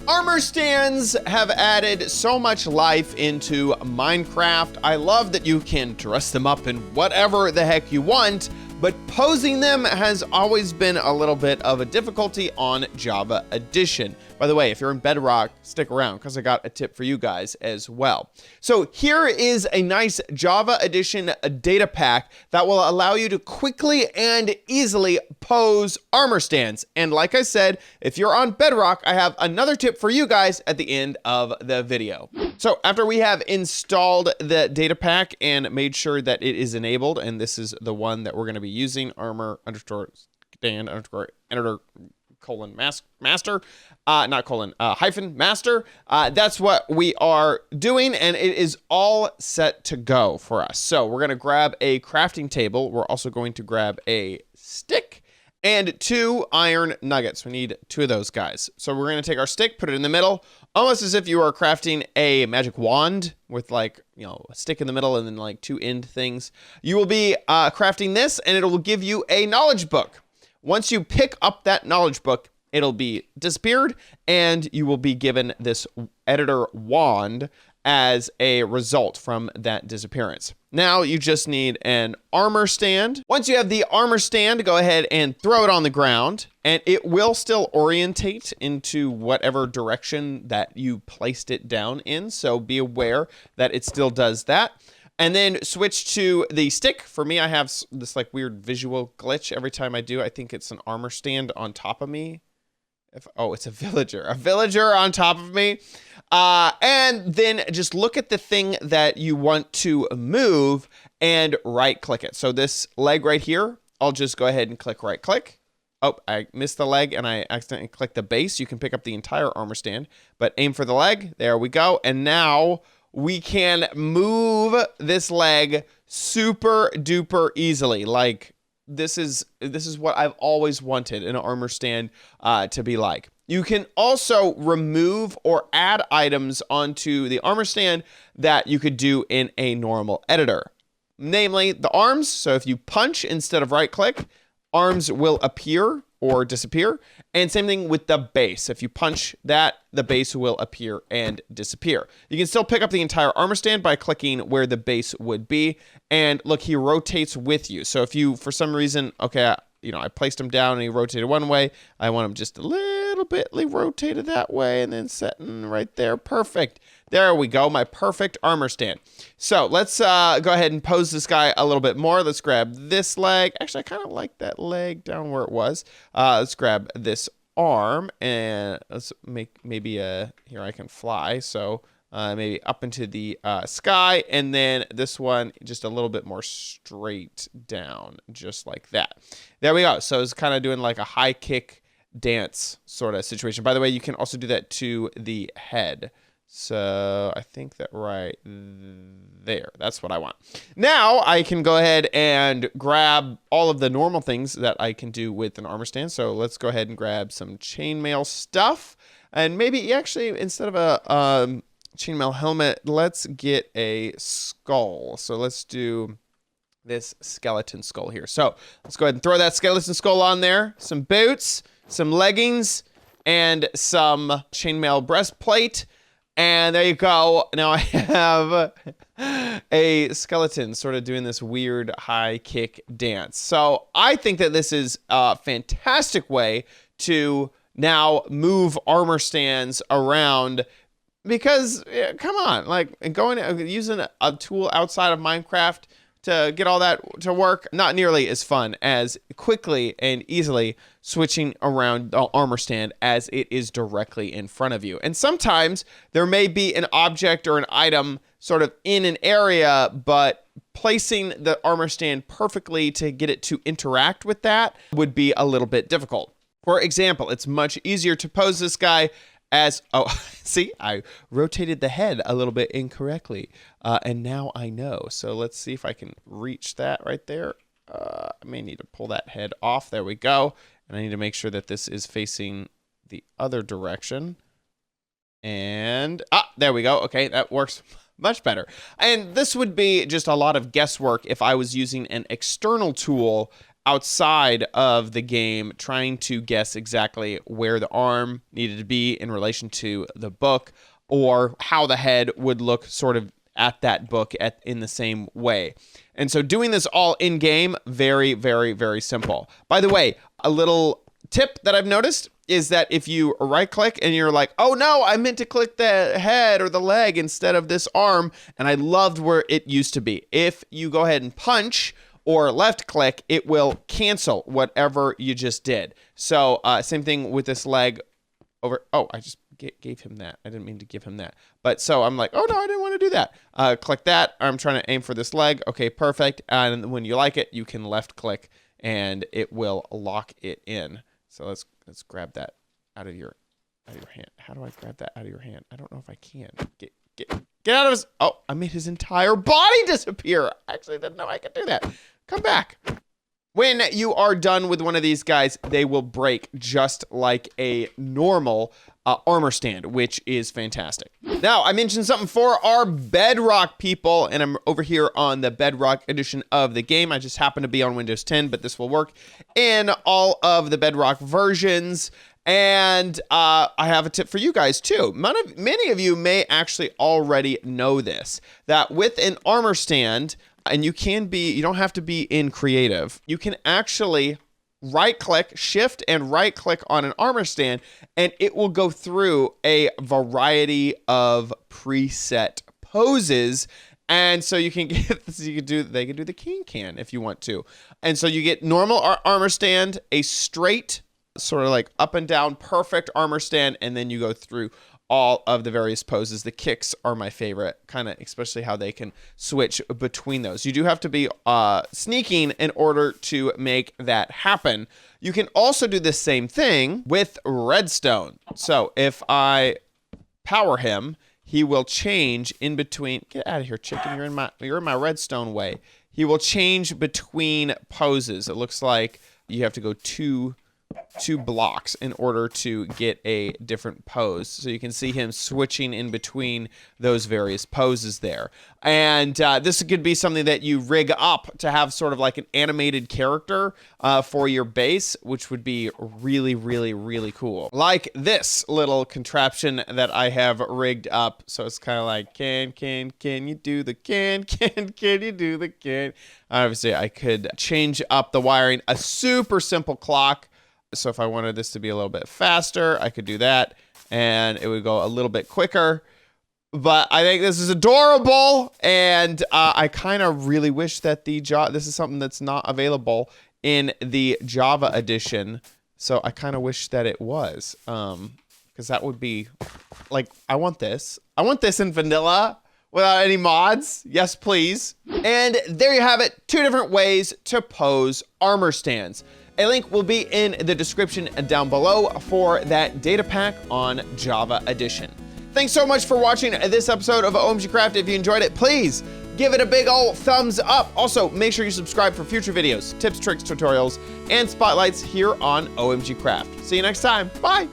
Armor stands have added so much life into Minecraft. I love that you can dress them up in whatever the heck you want, but posing them has always been a little bit of a difficulty on Java Edition. By the way, if you're in Bedrock, stick around because I got a tip for you guys as well. So here is a nice Java Edition data pack that will allow you to quickly and easily pose armor stands. And like I said, if you're on Bedrock, I have another tip for you guys at the end of the video. So after we have installed the data pack and made sure that it is enabled, and this is the one that we're going to be using, armor underscore stand underscore editor colon master, not colon, hyphen master. That's what we are doing, and it is all set to go for us. So we're going to grab a crafting table. We're also going to grab a stick and 2 iron nuggets. We need 2 of those guys. So we're going to take our stick, put it in the middle, almost as if you are crafting a magic wand with, like, you know, a stick in the middle and then like 2 end things. You will be crafting this, and it will give you a knowledge book. Once you pick up that knowledge book, it'll be disappeared, and you will be given this editor wand as a result from that disappearance. Now you just need an armor stand. Once you have the armor stand, go ahead and throw it on the ground, and it will still orientate into whatever direction that you placed it down in. So be aware that it still does that. And then switch to the stick. For me, I have this like weird visual glitch every time I do. I think it's an armor stand on top of me. Oh, it's a villager on top of me. And then just look at the thing that you want to move and right click it. So this leg right here, I'll just go ahead and click right click. Oh, I missed the leg and I accidentally clicked the base. You can pick up the entire armor stand, but aim for the leg. There we go. And now we can move this leg super duper easily. Like, this is what I've always wanted an armor stand to be like. You can also remove or add items onto the armor stand that you could do in a normal editor. Namely, the arms. So if you punch instead of right click, arms will appear or disappear. And same thing with the base. If you punch that, the base will appear and disappear. You can still pick up the entire armor stand by clicking where the base would be. And look, he rotates with you. So if you, for some reason, okay, I placed him down and he rotated one way. I want him just a little bitly rotated that way and then setting right there. Perfect. There we go. My perfect armor stand. So let's go ahead and pose this guy a little bit more. Let's grab this leg. Actually, I kind of like that leg down where it was. Let's grab this arm and let's make maybe here I can fly. So maybe up into the sky, and then this one just a little bit more straight down, just like that. There we go. So it's kind of doing like a high kick dance sort of situation. By the way, you can also do that to the head. So I think that right there, that's what I want. Now I can go ahead and grab all of the normal things that I can do with an armor stand. So let's go ahead and grab some chainmail stuff, and maybe actually instead of a chainmail helmet, let's get a skull. So let's do this skeleton skull here. So let's go ahead and throw that skeleton skull on there. Some boots, some leggings, and some chainmail breastplate. And there you go. Now I have a skeleton sort of doing this weird high kick dance. So I think that this is a fantastic way to now move armor stands around. Because, come on, like using a tool outside of Minecraft to get all that to work, not nearly as fun as quickly and easily switching around the armor stand as it is directly in front of you. And sometimes there may be an object or an item sort of in an area, but placing the armor stand perfectly to get it to interact with that would be a little bit difficult. For example, it's much easier to pose this guy as, oh, see, I rotated the head a little bit incorrectly, and now I know. So let's see if I can reach that right there. I may need to pull that head off. There we go. And I need to make sure that this is facing the other direction. And, there we go. Okay, that works much better. And this would be just a lot of guesswork if I was using an external tool outside of the game trying to guess exactly where the arm needed to be in relation to the book, or how the head would look sort of at that book in the same way. And so doing this all in game, very, very, very simple. By the way, a little tip that I've noticed is that if you right click and you're like, oh no, I meant to click the head or the leg instead of this arm, and I loved where it used to be. If you go ahead and punch or left click, it will cancel whatever you just did. So same thing with this leg over. Oh, I just gave him that. I didn't mean to give him that. But so I'm like, oh no, I didn't want to do that. Click that. I'm trying to aim for this leg. Okay, perfect. And when you like it, you can left click and it will lock it in. So let's grab that out of your hand. How do I grab that out of your hand? I don't know if I can. Get out of his. Oh, I made his entire body disappear. Actually, I didn't know I could do that. Come back. When you are done with one of these guys, they will break just like a normal armor stand, which is fantastic. Now, I mentioned something for our Bedrock people, and I'm over here on the Bedrock edition of the game. I just happen to be on Windows 10, but this will work in all of the Bedrock versions. And I have a tip for you guys too. Many of you may actually already know this, that with an armor stand, and you don't have to be in creative, you can actually right click, shift and right click on an armor stand, and it will go through a variety of preset poses. And so you can get, they can do the can if you want to. And so you get normal armor stand, a straight sort of like up and down perfect armor stand, and then you go through all of the various poses. The kicks are my favorite, kind of, especially how they can switch between those. You do have to be sneaking in order to make that happen. You can also do the same thing with redstone. So if I power him, he will change in between. Get out of here, chicken. You're in my redstone way. He will change between poses. It looks like you have to go two blocks in order to get a different pose. So you can see him switching in between those various poses there. And this could be something that you rig up to have sort of like an animated character for your base, which would be really, really, really cool. Like this little contraption that I have rigged up. So it's kind of like, can you do the can you do the can? Obviously, I could change up the wiring. A super simple clock. So if I wanted this to be a little bit faster, I could do that, and it would go a little bit quicker. But I think this is adorable, and I kind of really wish that this is something that's not available in the Java edition. So I kind of wish that it was, because that would be like, I want this in vanilla without any mods. Yes, please. And there you have it. 2 different ways to pose armor stands. A link will be in the description down below for that data pack on Java Edition. Thanks so much for watching this episode of OMG Craft. If you enjoyed it, please give it a big old thumbs up. Also, make sure you subscribe for future videos, tips, tricks, tutorials, and spotlights here on OMG Craft. See you next time. Bye.